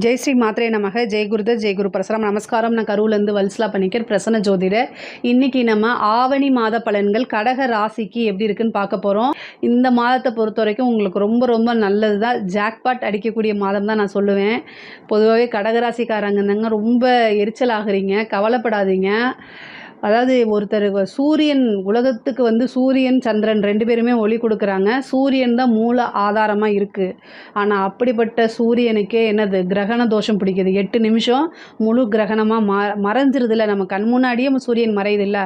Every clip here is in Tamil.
ஜெய் ஸ்ரீ மாத்ரே நமக. ஜெய் குருதர் ஜெய் குரு பரசுராம். நமஸ்காரம். நான் கரூர்லேருந்து வல்சலா பண்ணிக்கிறேன், பிரசன்ன ஜோதிடர். இன்றைக்கி நம்ம ஆவணி மாத பலன்கள் கடக ராசிக்கு எப்படி இருக்குன்னு பார்க்க போகிறோம். இந்த மாதத்தை பொறுத்த வரைக்கும் உங்களுக்கு ரொம்ப ரொம்ப நல்லது தான். ஜாக்பாட் அடிக்கக்கூடிய மாதம் தான் நான் சொல்லுவேன். பொதுவாகவே கடகராசிக்காரங்க தாங்க ரொம்ப எரிச்சல் ஆகுறீங்க, கவலைப்படாதீங்க. அதாவது ஒருத்தர் சூரியன் உலகத்துக்கு சூரியன் சந்திரன் 2 பேருமே ஒளி கொடுக்குறாங்க. சூரியன் தான் மூல ஆதாரமாக இருக்குது. ஆனால் அப்படிப்பட்ட சூரியனுக்கே என்னது கிரகண தோஷம் பிடிக்குது. 8 நிமிஷம் முழு கிரகணமாக மறைஞ்சிருதில்ல, நம்ம கண் முன்னாடியே சூரியன் மறையுதில்ல.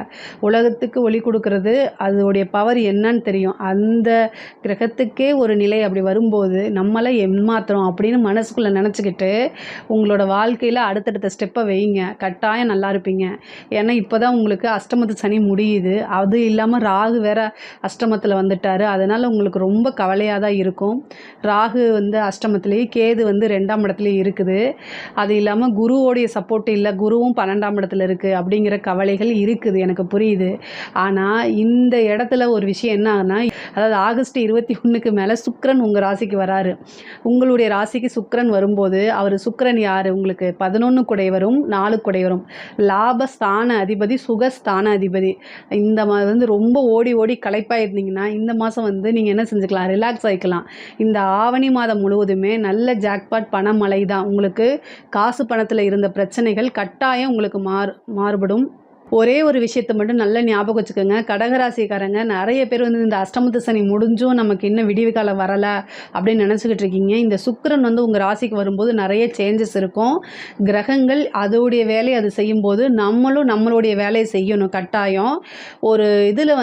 உலகத்துக்கு ஒளி கொடுக்கறது அதோடைய பவர் என்னன்னு தெரியும். அந்த கிரகத்துக்கே ஒரு நிலை அப்படி வரும்போது நம்மளை ஏமாத்துறோம் அப்படின்னு மனசுக்குள்ளே நினச்சிக்கிட்டு உங்களோட வாழ்க்கையில் அடுத்தடுத்த ஸ்டெப்பை வைங்க. கட்டாயம் நல்லா இருப்பீங்க. ஏன்னா இப்போ தான் உங்களுக்கு அஷ்டமத்து சனி முடியுது. அது இல்லாமல் ராகு வேற அஷ்டமத்தில் வந்துட்டார். அதனால் உங்களுக்கு ரொம்ப கவலையாக தான் இருக்கும். ராகு அஷ்டமத்துலேயே, கேது 2ஆம் இடத்துலையும் இருக்குது. அது இல்லாமல் குருவோடைய சப்போர்ட் இல்லை, குருவும் 12ஆம் இடத்துல இருக்குது. அப்படிங்கிற கவலைகள் இருக்குது, எனக்கு புரியுது. ஆனால் இந்த இடத்துல ஒரு விஷயம் என்ன ஆகுனா, அதாவது ஆகஸ்ட் 21க்கு மேலே சுக்கிரன் உங்கள் ராசிக்கு வராரு. உங்களுடைய ராசிக்கு சுக்கிரன் வரும்போது அவர் சுக்கிரன் யார், உங்களுக்கு 11 குடைவரும் 4 குடைவரும் லாபஸ்தான அதிபதி, சுகஸ்தான அதிபதி. இந்த ரொம்ப ஓடி ஓடி களைப்பாக இருந்தீங்கன்னா இந்த மாதம் நீங்கள் என்ன செஞ்சுக்கலாம், ரிலாக்ஸ் ஆகிக்கலாம். இந்த ஆவணி மாதம் முழுவதுமே நல்ல ஜாக்பாட் பணமழை தான். உங்களுக்கு காசு பணத்தில் இருந்த பிரச்சனைகள் கட்டாயம் உங்களுக்கு மாறுபடும். ஒரே ஒரு விஷயத்தை மட்டும் நல்லா ஞாபகம் வச்சுக்கோங்க. கடகராசிக்காரங்க நிறைய பேர் இந்த அஷ்டமத்து சனி முடிஞ்சும் நமக்கு இன்னும் விடிவு காலம் வரலை அப்படின்னு நினச்சிக்கிட்டு இருக்கீங்க. இந்த சுக்கிரன் உங்கள் ராசிக்கு வரும்போது நிறைய சேஞ்சஸ் இருக்கும். கிரகங்கள் அதோடைய வேலையை அது செய்யும்போது நம்மளும் நம்மளுடைய வேலையை செய்யணும் கட்டாயம். ஒரு இதில்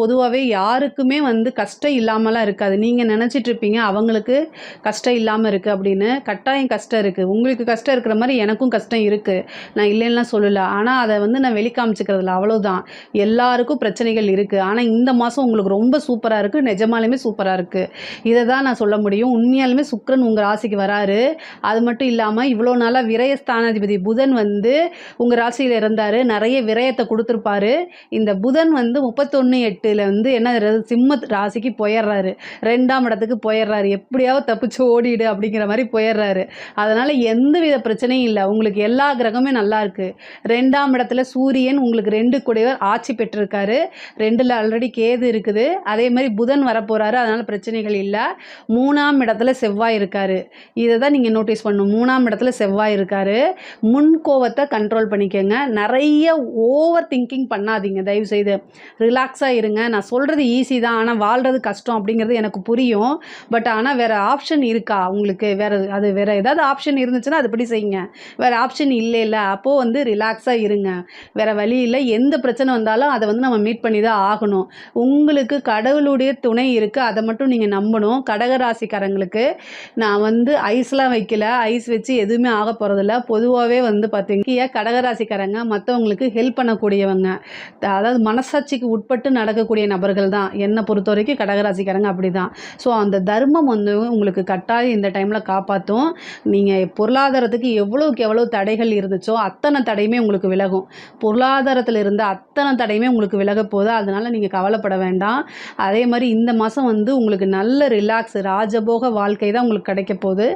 பொதுவாகவே யாருக்குமே கஷ்டம் இல்லாமலாம் இருக்காது. நீங்கள் நினச்சிட்டு இருப்பீங்க அவங்களுக்கு கஷ்டம் இல்லாமல் இருக்குது அப்படின்னு. கட்டாயம் கஷ்டம் இருக்குது. உங்களுக்கு கஷ்டம் இருக்கிற மாதிரி எனக்கும் கஷ்டம் இருக்குது, நான் இல்லைன்னா சொல்லலை. ஆனால் அதை நான் வெளிக்காமிச்சிக்கிறதுல அவ்வளோதான். எல்லாருக்கும் பிரச்சனைகள் இருக்குது. ஆனால் இந்த மாதம் உங்களுக்கு ரொம்ப சூப்பராக இருக்குது, நிஜமாலுமே சூப்பராக இருக்குது. இதை தான் நான் சொல்ல முடியும். உண்மையாலுமே சுக்கிரன் உங்கள் ராசிக்கு வராரு. அது மட்டும் இல்லாமல் இவ்வளோ நாளாக விரயஸ்தானாதிபதி புதன் உங்கள் ராசியில் இருந்தார். நிறைய விரயத்தை கொடுத்துருப்பாரு. இந்த புதன் 31/8 என்ன சிம்ம ராசிக்கு போயிடுறாரு, 2ஆம் இடத்துக்கு போயிடுறாரு. எப்படியாவது தப்பிச்சு ஓடிடு அப்படிங்கிற மாதிரி போயிடுறாரு. அதனால் எந்தவித பிரச்சனையும் இல்லை. உங்களுக்கு எல்லா கிரகமே நல்லா இருக்குது. 2ஆம் இடத்துல சூரியன் உங்களுக்கு 2 கூடையவர் ஆட்சி பெற்றிருக்காரு. 2ல் ஆல்ரெடி கேது இருக்குது. அதே மாதிரி புதன் வரப்போகிறாரு. அதனால் பிரச்சனைகள் இல்லை. 3ஆம் இடத்துல செவ்வாய் இருக்கார். இதை தான் நீங்கள் நோட்டீஸ் பண்ணணும். 3ஆம் இடத்துல செவ்வாய் இருக்கார். முன்கோவத்தை கண்ட்ரோல் பண்ணிக்கோங்க. நிறைய ஓவர் திங்கிங் பண்ணாதீங்க தயவுசெய்து. ரிலாக்ஸாக இருங்க. நான் சொல்கிறது ஈஸி தான், ஆனால் வாழ்கிறது கஷ்டம் அப்படிங்கிறது எனக்கு புரியும். பட் ஆனால் வேறு ஆப்ஷன் இருக்கா உங்களுக்கு? வேறு ஏதாவது ஆப்ஷன் இருந்துச்சுன்னா அதுபடி செய்யுங்க. வேறு ஆப்ஷன் இல்லை அப்போது ரிலாக்ஸாக இருங்க. வேறு வழி இல்லை. எந்த பிரச்சனை வந்தாலும் அதை நம்ம மீட் பண்ணி தான் ஆகணும். உங்களுக்கு கடவுளுடைய துணை இருக்குது, அதை மட்டும் நீங்கள் நம்பணும். கடகராசிக்காரங்களுக்கு நான் ஐஸ்லாம் வைக்கல, ஐஸ் வச்சு எதுவுமே ஆக போகிறதில்ல. பொதுவாகவே பார்த்தீங்க கடகராசிக்காரங்க மற்றவங்களுக்கு ஹெல்ப் பண்ணக்கூடியவங்க, அதாவது மனசாட்சிக்கு உட்பட்டு நடக்கக்கூடிய நபர்கள் தான். என்னை பொறுத்த வரைக்கும் கடகராசிக்காரங்க அப்படி தான். ஸோ அந்த தர்மம் உங்களுக்கு கட்டாயம் இந்த டைமில் காப்பாற்றும். நீங்கள் பொருளாதாரத்துக்கு எவ்வளோக்கு எவ்வளோ தடைகள் இருந்துச்சோ அத்தனை தடையுமே உங்களுக்கு விலகும். பொருளாதாரத்தில் இருந்த அத்தனை தடையுமே உங்களுக்கு விலக போகுது. அதனால் நீங்கள் கவலைப்பட வேண்டாம். அதே மாதிரி இந்த மாதம் உங்களுக்கு நல்ல ரிலாக்ஸ் ராஜபோக வாழ்க்கை தான் உங்களுக்கு கிடைக்க போகுது.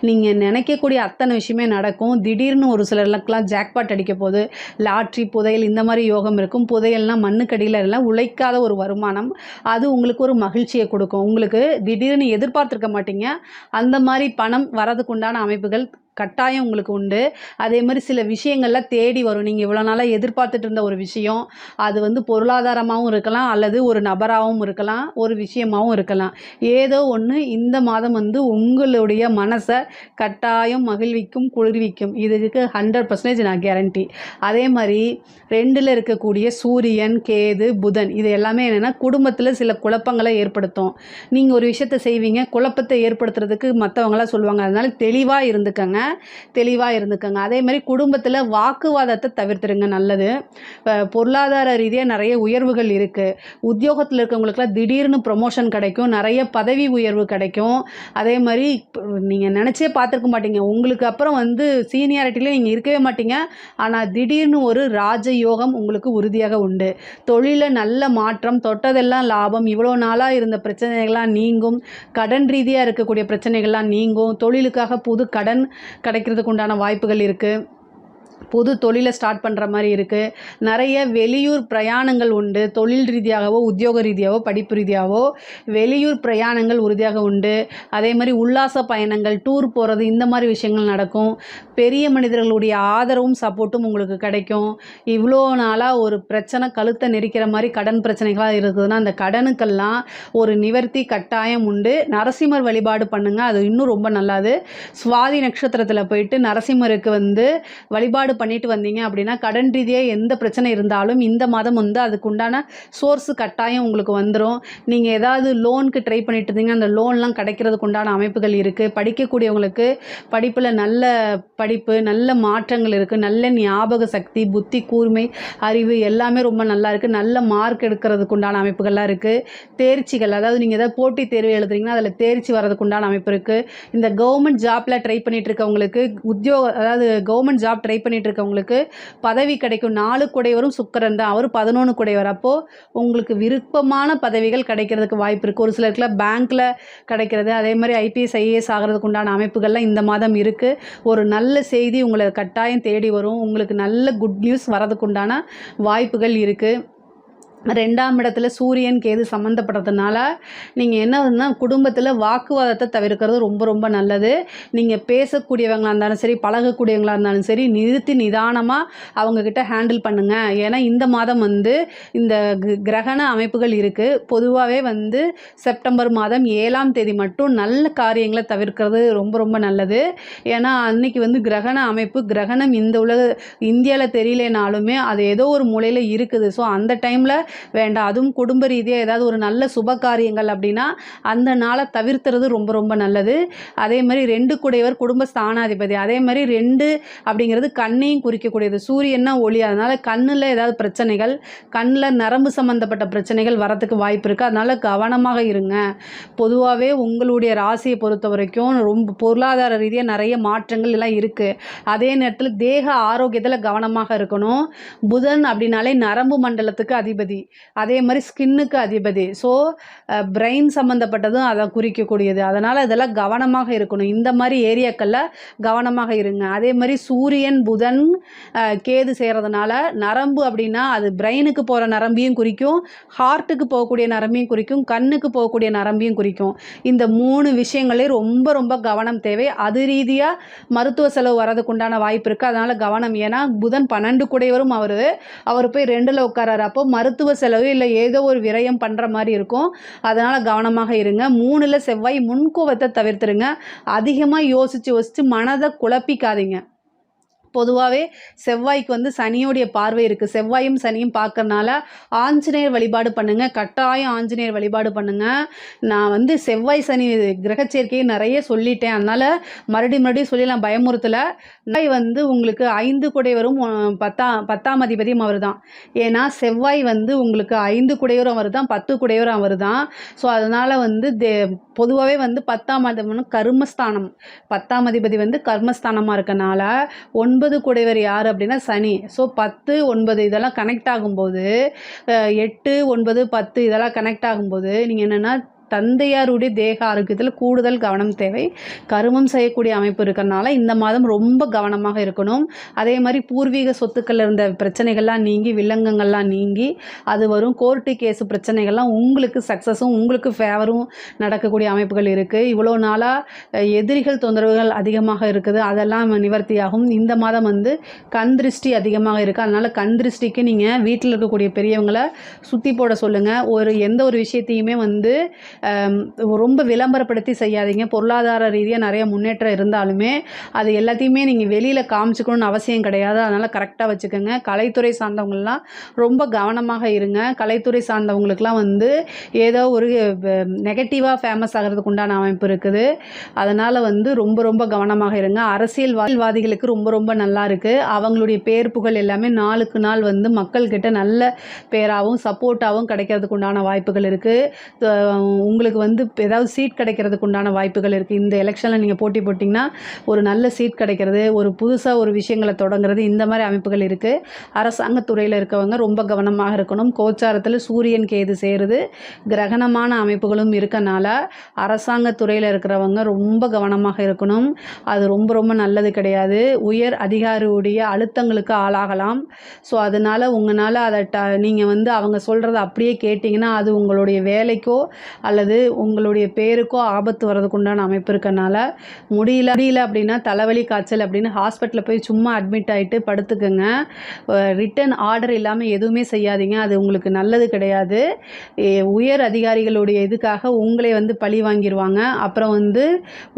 நீங்கள் நினைக்கக்கூடிய அத்தனை விஷயமே நடக்கும். திடீர்னு ஒரு சிலருக்கெல்லாம் ஜாக்பாட் அடிக்க போகுது. லாட்ரி, புதையல் இந்த மாதிரி யோகம் இருக்கும். புதையல்னால் மண்ணுக்கடியில் எல்லாம் உழைக்காத ஒரு வருமானம், அது உங்களுக்கு ஒரு மகிழ்ச்சியை கொடுக்கும். உங்களுக்கு திடீர்னு எதிர்பார்த்துருக்க மாட்டீங்க, அந்த மாதிரி பணம் வரதுக்கு உண்டான அமைப்புகள் கட்டாயம் உங்களுக்கு உண்டு. அதே மாதிரி சில விஷயங்கள்லாம் தேடி வரும். நீங்கள் இவ்வளோ நாளாக எதிர்பார்த்துட்டு இருந்த ஒரு விஷயம், அது பொருளாதாரமாகவும் இருக்கலாம், அல்லது ஒரு நபராகவும் இருக்கலாம், ஒரு விஷயமாகவும் இருக்கலாம். ஏதோ ஒன்று இந்த மாதம் உங்களுடைய மனசை கட்டாயம் மகிழ்விக்கும், குளிர்விக்கும். இதுக்கு 100% நான் கேரண்டி. அதே மாதிரி 2ல் இருக்கக்கூடிய சூரியன், கேது, புதன் இது எல்லாமே என்னென்னா குடும்பத்தில் சில குழப்பங்களை ஏற்படுத்தும். நீங்கள் ஒரு விஷயத்தை செய்வீங்க, குழப்பத்தை ஏற்படுத்துறதுக்கு மற்றவங்களாம் சொல்லுவாங்க. அதனால் தெளிவாக இருந்துக்கங்க. அதே மாதிரி குடும்பத்தில் வாக்குவாதத்தை தவிர்த்துருங்க, நல்லது. பொருளாதார ரீதியாக நிறைய உயர்வுகள் இருக்குது. உத்தியோகத்தில் இருக்கவங்களுக்குலாம் திடீர்னு ப்ரொமோஷன் கிடைக்கும், நிறைய பதவி உயர்வு கிடைக்கும். அதே மாதிரி நீங்கள் நினச்சே பார்த்துருக்க மாட்டீங்க, உங்களுக்கு அப்புறம் சீனியாரிட்டியில் நீங்கள் இருக்கவே மாட்டீங்க. ஆனால் திடீர்னு ஒரு ராஜயோகம் உங்களுக்கு உறுதியாக உண்டு. தொழிலில் நல்ல மாற்றம், தொட்டதெல்லாம் லாபம். இவ்வளோ நாளாக இருந்த பிரச்சனைகள்லாம் நீங்கும். கடன் ரீதியாக இருக்கக்கூடிய பிரச்சனைகள்லாம் நீங்கும். தொழிலுக்காக புது கடன் கிடைக்கிறதுக்கு உண்டான வாய்ப்புகள் இருக்குது. புது தொழிலை ஸ்டார்ட் பண்ணுற மாதிரி இருக்குது. நிறைய வெளியூர் பிரயாணங்கள் உண்டு. தொழில் ரீதியாகவோ உத்தியோக ரீதியாகவோ படிப்பு ரீதியாகவோ வெளியூர் பிரயாணங்கள் உறுதியாக உண்டு. அதே மாதிரி உல்லாச பயணங்கள், டூர் போகிறது, இந்த மாதிரி விஷயங்கள் நடக்கும். பெரிய மனிதர்களுடைய ஆதரவும் சப்போர்ட்டும் உங்களுக்கு கிடைக்கும். இவ்வளோ நாளாக ஒரு பிரச்சனை கழுத்தை நெரிக்கிற மாதிரி கடன் பிரச்சனைகளாக இருக்குதுன்னா அந்த கடனுக்கெல்லாம் ஒரு நிவர்த்தி கட்டாயம் உண்டு. நரசிம்மர் வழிபாடு பண்ணுங்கள், அது இன்னும் ரொம்ப நல்லாது. சுவாதி நட்சத்திரத்தில் போயிட்டு நரசிம்மருக்கு வழிபாடு பண்ணிட்டு வந்தீங்க அப்படின்னா கடன் ரீதியாக எந்த பிரச்சனை இருந்தாலும் இந்த மாதம் அதுக்கு உண்டான சோர்ஸு கட்டாயம் உங்களுக்கு வந்துடும். நீங்கள் ஏதாவது லோனுக்கு ட்ரை பண்ணிட்டு இருந்தீங்க, அந்த லோன்லாம் கிடைக்கிறதுக்கு உண்டான அமைப்புகள் இருக்குது. படிக்கக்கூடியவங்களுக்கு படிப்பில் நல்ல படிப்பு, நல்ல மாற்றங்கள் இருக்குது. நல்ல ஞாபக சக்தி, புத்தி கூர்மை, அறிவு எல்லாமே ரொம்ப நல்லா இருக்குது. நல்ல மார்க் எடுக்கிறதுக்கு உண்டான அமைப்புகள்லாம் இருக்குது. தேர்ச்சிகள், அதாவது நீங்கள் ஏதாவது போட்டித் தேர்வு எழுதுறீங்கன்னா அதில் தேர்ச்சி வர்றதுக்கு உண்டான அமைப்பு இருக்குது. இந்த கவர்மெண்ட் ஜாப்பில் ட்ரை பண்ணிட்டு இருக்கவங்களுக்கு அதாவது கவர்மெண்ட் ஜாப் ட்ரை பண்ணிட்டு இருக்கவங்களுக்கு பதவி கிடைக்கும். 4 குடையவரும் சுக்கிரன் தான், அவர் 11 குடையவர். அப்போது உங்களுக்கு விருப்பமான பதவிகள் கிடைக்கிறதுக்கு வாய்ப்பு இருக்குது. ஒரு சிலருக்குலாம் பேங்க்கில் கிடைக்கிறது, அதே மாதிரி IPS IAS ஆகிறதுக்கு உண்டான அமைப்புகள்லாம் இந்த மாதம் இருக்குது. ஒரு நல்ல செய்தி உங்களை கட்டாயம் தேடி வரும். உங்களுக்கு நல்ல குட் நியூஸ் வரதுக்கு உண்டான வாய்ப்புகள் இருக்குது. 2ஆம் இடத்துல சூரியன் கேது சம்மந்தப்படுறதுனால நீங்கள் என்ன குடும்பத்தில் வாக்குவாதத்தை தவிர்க்கிறது ரொம்ப ரொம்ப நல்லது. நீங்கள் பேசக்கூடியவங்களாக இருந்தாலும் சரி, பழகக்கூடியவங்களாக இருந்தாலும் சரி, நிறுத்தி நிதானமாக அவங்கக்கிட்ட ஹேண்டில் பண்ணுங்கள். ஏன்னா இந்த மாதம் இந்த கிரகண அமைப்புகள் இருக்குது. பொதுவாகவே செப்டம்பர் மாதம் 7ஆம் தேதி மட்டும் நல்ல காரியங்களை தவிர்க்கிறது ரொம்ப ரொம்ப நல்லது. ஏன்னா அன்னைக்கு கிரகண அமைப்பு, கிரகணம் இந்த இந்தியாவில் தெரியலனாலுமே அது ஏதோ ஒரு மூலையில் இருக்குது. ஸோ அந்த டைமில் வேண்டாம். அதுவும் குடும்ப ரீதியாக ஏதாவது ஒரு நல்ல சுப காரியங்கள் அப்படின்னா அந்த நாளை தவிர்த்துறது ரொம்ப ரொம்ப நல்லது. அதே மாதிரி 2 குடையவர் குடும்ப ஸ்தானாதிபதி. அதே மாதிரி 2 அப்படிங்கிறது கண்ணையும் குறிக்கக்கூடியது. சூரியன்னா ஒளி, அதனால் கண்ணில் ஏதாவது பிரச்சனைகள், கண்ணில் நரம்பு சம்மந்தப்பட்ட பிரச்சனைகள் வரத்துக்கு வாய்ப்பு இருக்குது. அதனால் கவனமாக இருங்க. பொதுவாகவே உங்களுடைய ராசியை பொறுத்த வரைக்கும் ரொம்ப பொருளாதார ரீதியாக நிறைய மாற்றங்கள் எல்லாம் இருக்குது. அதே நேரத்தில் தேக ஆரோக்கியத்தில் கவனமாக இருக்கணும். புதன் அப்படின்னாலே நரம்பு மண்டலத்துக்கு அதிபதி, அதே மாதிரி ஸ்கின்னுக்கு அதிபதி. ஸோ பிரெயின் சம்மந்தப்பட்டதும் அதை குறிக்கக்கூடியது. அதனால் இதெல்லாம் கவனமாக இருக்கணும். இந்த மாதிரி ஏரியாக்களில் கவனமாக இருங்க. அதே மாதிரி சூரியன் புதன் கேது செய்கிறதுனால நரம்பு அப்படின்னா அது பிரெயினுக்கு போகிற நரம்பையும் குறிக்கும், ஹார்ட்டுக்கு போகக்கூடிய நரம்பையும் குறிக்கும், கண்ணுக்கு போகக்கூடிய நரம்பையும் குறிக்கும். இந்த 3 விஷயங்களே ரொம்ப ரொம்ப கவனம் தேவை. அது ரீதியாக மருத்துவ செலவு வரதுக்கு உண்டான வாய்ப்பு இருக்குது. அதனால் கவனம். ஏன்னா புதன் 12 குடையவரும் அவர் போய் 2ல் உட்காராரு. அப்போ மருத்துவ செலவு இல்லை ஏதோ ஒரு விரயம் பண்ணுற மாதிரி இருக்கும். அதனால் கவனமாக இருங்க. 3ல் செவ்வாய், முன்கோவத்தை தவிர்த்துருங்க. அதிகமாக யோசித்து மனதை குழப்பிக்காதீங்க. பொதுவாகவே செவ்வாய்க்கு சனியோடைய பார்வை இருக்குது. செவ்வாயும் சனியும் பார்க்கறனால ஆஞ்சநேயர் வழிபாடு பண்ணுங்கள். கட்டாயம் ஆஞ்சநேயர் வழிபாடு பண்ணுங்கள். நான் செவ்வாய் சனி கிரகச்சேர்க்கையை நிறைய சொல்லிட்டேன், அதனால் மறுபடியும் சொல்லி நான் பயமுறுத்தலை. உங்களுக்கு 5 குடையவரும் 10ஆம் அதிபதியும் அவர் தான். ஏன்னா செவ்வாய் உங்களுக்கு 5 குடையவரும் அவர் தான், 10 குடையவரும் அவர் தான். ஸோ அதனால் பொதுவாகவே 10ஆம் அதிபதி கர்மஸ்தானம், 10ஆம் அதிபதி கர்மஸ்தானமாக இருக்கனால 9 குடைவர் யார் அப்படின்னா சனி. ஸோ 10, 9 இதெல்லாம் கனெக்ட் ஆகும்போது 8, 9, 10 இதெல்லாம் கனெக்ட் ஆகும்போது நீங்கள் என்னென்னா தந்தையாருடைய தேக ஆரோக்கியத்தில் கூடுதல் கவனம் தேவை. கருமம் செய்யக்கூடிய அமைப்பு இருக்கிறனால இந்த மாதம் ரொம்ப கவனமாக இருக்கணும். அதே மாதிரி பூர்வீக சொத்துக்கள் இருந்த பிரச்சனைகள்லாம் நீங்கி, வில்லங்கங்கள்லாம் நீங்கி அது வரும். கோர்ட்டு கேஸு பிரச்சனைகள்லாம் உங்களுக்கு சக்ஸஸும் உங்களுக்கு ஃபேவரும் நடக்கக்கூடிய அமைப்புகள் இருக்குது. இவ்வளோ நாளாக எதிரிகள் தொந்தரவுகள் அதிகமாக இருக்குது, அதெல்லாம் நிவர்த்தியாகும். இந்த மாதம் கண் திருஷ்டி அதிகமாக இருக்குது. அதனால் கண் திருஷ்டிக்கு நீங்கள் வீட்டில் இருக்கக்கூடிய பெரியவங்களை சுற்றி போட சொல்லுங்கள். எந்த ஒரு விஷயத்தையுமே ரொம்ப விளம்பரப்படுத்தி செய்யாதீங்க. பொருளாதார ரீதியாக நிறைய முன்னேற்றம் இருந்தாலுமே அது எல்லாத்தையுமே நீங்கள் வெளியில் காமிச்சிக்கணும்னு அவசியம் கிடையாது. அதனால் கரெக்டாக வச்சுக்கோங்க. கலைத்துறை சார்ந்தவங்களாம் ரொம்ப கவனமாக இருங்க. கலைத்துறை சார்ந்தவங்களுக்கெலாம் ஏதோ ஒரு நெகட்டிவாக ஃபேமஸ் ஆகிறதுக்கு உண்டான அமைப்பு இருக்குது. அதனால் ரொம்ப ரொம்ப கவனமாக இருங்க. அரசியல்வாதிகளுக்கு ரொம்ப ரொம்ப நல்லா இருக்குது. அவங்களுடைய பேர் புகழ் எல்லாமே நாளுக்கு நாள் மக்கள்கிட்ட நல்ல பேராகவும் சப்போர்ட்டாகவும் கிடைக்கிறதுக்கு உண்டான வாய்ப்புகள் இருக்குது. உங்களுக்கு வந்து ஏதாவது சீட் கிடைக்கிறதுக்கு உண்டான வாய்ப்புகள் இருக்குது. இந்த எலெக்ஷனில் நீங்கள் போட்டி போட்டிங்கன்னா ஒரு நல்ல சீட் கிடைக்கிறது, ஒரு புதுசாக ஒரு விஷயங்களை தொடங்குறது, இந்த மாதிரி அமைப்புகள் இருக்குது. அரசாங்கத்துறையில் இருக்கவங்க ரொம்ப கவனமாக இருக்கணும். கோச்சாரத்தில் சூரியன் கேது சேருது, கிரகணமான அமைப்புகளும் இருக்கனால அரசாங்கத்துறையில் இருக்கிறவங்க ரொம்ப கவனமாக இருக்கணும். அது ரொம்ப ரொம்ப நல்லது கிடையாது. உயர் அதிகாரியுடைய அழுத்தங்களுக்கு ஆளாகலாம். ஸோ அதனால் உங்களால் அதை நீங்கள் வந்து அவங்க சொல்கிறத அப்படியே கேட்டிங்கன்னா அது உங்களுடைய வேலைக்கோ அல்லது உங்களுடைய பேருக்கோ ஆபத்து வர்றதுக்கு உண்டான அமைப்பு இருக்கனால முடியல அப்படின்னா தலைவலி காய்ச்சல் அப்படின்னு ஹாஸ்பிட்டலில் போய் சும்மா அட்மிட் ஆகிட்டு படுத்துக்குங்க. ரிட்டன் ஆர்டர் இல்லாமல் எதுவுமே செய்யாதீங்க. அது உங்களுக்கு நல்லது கிடையாது. உயர் அதிகாரிகளுடைய இதுக்காக உங்களை வந்து பழி வாங்கிடுவாங்க. அப்புறம் வந்து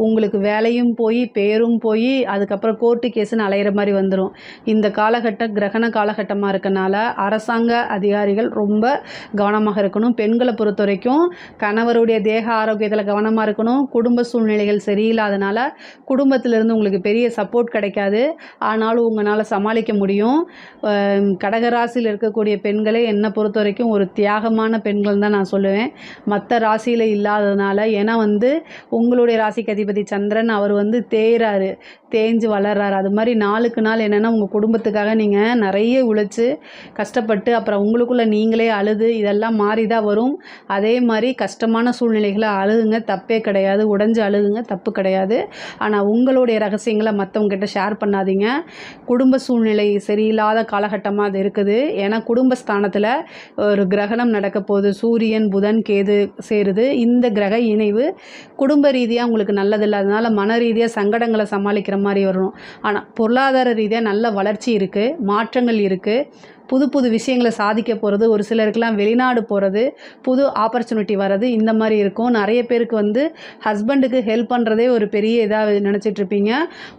உங்களுக்கு வேலையும் போய் பேரும் போய் அதுக்கப்புறம் கோர்ட்டு கேஸுன்னு அலையிற மாதிரி வந்துடும். இந்த காலகட்டம் கிரகண காலகட்டமாக இருக்கனால அரசாங்க அதிகாரிகள் ரொம்ப கவனமாக இருக்கணும். பெண்களை பொறுத்த வரைக்கும் கணவருடைய தேக ஆரோக்கியத்தில் கவனமாக இருக்கணும். குடும்ப சூழ்நிலைகள் சரியில்லாதனால குடும்பத்திலேருந்து உங்களுக்கு பெரிய சப்போர்ட் கிடைக்காது. ஆனாலும் உங்களால் சமாளிக்க முடியும். கடகராசியில் இருக்கக்கூடிய பெண்களை என்னை பொறுத்த வரைக்கும் ஒரு தியாகமான பெண்கள் தான் நான் சொல்லுவேன், மற்ற ராசியில் இல்லாததுனால. ஏன்னா வந்து உங்களுடைய ராசிக்கு அதிபதி சந்திரன் அவர் வந்து தேஞ்சு வளர்றாரு. அது மாதிரி நாளுக்கு நாள் என்னென்னா உங்கள் குடும்பத்துக்காக நீங்கள் நிறைய உழைச்சி கஷ்டப்பட்டு அப்புறம் உங்களுக்குள்ளே நீங்களே அழுது இதெல்லாம் மாறி தான் வரும். அதே மாதிரி கஷ்டமான சூழ்நிலைகளை அழுகுங்க, தப்பே கிடையாது. உடைஞ்சு அழுகுங்க, தப்பு கிடையாது. ஆனால் உங்களுடைய ரகசியங்களை மற்றவங்ககிட்ட ஷேர் பண்ணாதீங்க. குடும்ப சூழ்நிலை சரியில்லாத காலகட்டமாக அது இருக்குது. ஏன்னா குடும்பஸ்தானத்தில் ஒரு கிரகணம் நடக்க போகுது. சூரியன் புதன் கேது சேருது. இந்த கிரக இணைவு குடும்ப ரீதியாக உங்களுக்கு நல்லதில்லை. அதனால் மன ரீதியாக சங்கடங்களை சமாளிக்கிற மாதிரி வரும். ஆனால் பொருளாதார ரீதியாக நல்ல வளர்ச்சி இருக்குது, மாற்றங்கள் இருக்குது. புது புது விஷயங்களை சாதிக்க போகிறது, ஒரு சிலருக்கெல்லாம் வெளிநாடு போகிறது, புது ஆப்பர்ச்சுனிட்டி வர்றது, இந்த மாதிரி இருக்கும். நிறைய பேருக்கு வந்து ஹஸ்பண்டுக்கு ஹெல்ப் பண்ணுறதே ஒரு பெரிய இதாக நினச்சிட்ருப்பீங்க.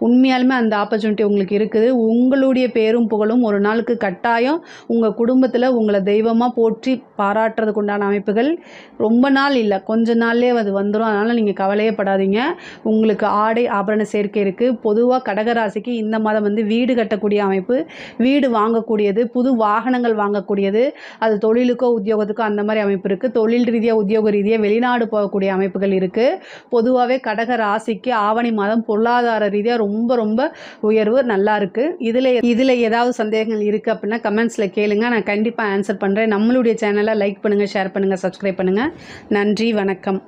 உண்மையாலுமே அந்த ஆப்பர்ச்சுனிட்டி உங்களுக்கு இருக்குது. உங்களுடைய பேரும் புகழும் ஒரு நாளுக்கு கட்டாயம் உங்கள் குடும்பத்தில் உங்களை தெய்வமாக போற்றி பாராட்டுறதுக்கு உண்டான அமைப்புகள் ரொம்ப நாள் இல்லை, கொஞ்ச நாள்லேயே அது வந்துடும். அதனால் நீங்கள் கவலையே படாதீங்க. உங்களுக்கு ஆடை ஆபரண சேர்க்கை இருக்குது. பொதுவாக கடகராசிக்கு இந்த மாதம் வந்து வீடு கட்டக்கூடிய அமைப்பு, வீடு வாங்கக்கூடியது, புது வாகனங்கள் வாங்கக்கூடியது, அது தொழிலுக்கோ உத்தியோகத்துக்கோ அந்த மாதிரி அமைப்பு இருக்குது. தொழில் ரீதியாக உத்தியோக ரீதியாக வெளிநாடு போகக்கூடிய அமைப்புகள் இருக்குது. பொதுவாகவே கடக ராசிக்கு ஆவணி மாதம் பொருளாதார ரீதியாக ரொம்ப ரொம்ப உயர்வு நல்லா இருக்குது. இதில் ஏதாவது சந்தேகங்கள் இருக்குது அப்படின்னா கமெண்ட்ஸில் கேளுங்க, நான் கண்டிப்பாக ஆன்சர் பண்ணுறேன். நம்மளுடைய சேனலை லைக் பண்ணுங்கள், ஷேர் பண்ணுங்கள், சப்ஸ்கிரைப் பண்ணுங்கள். நன்றி, வணக்கம்.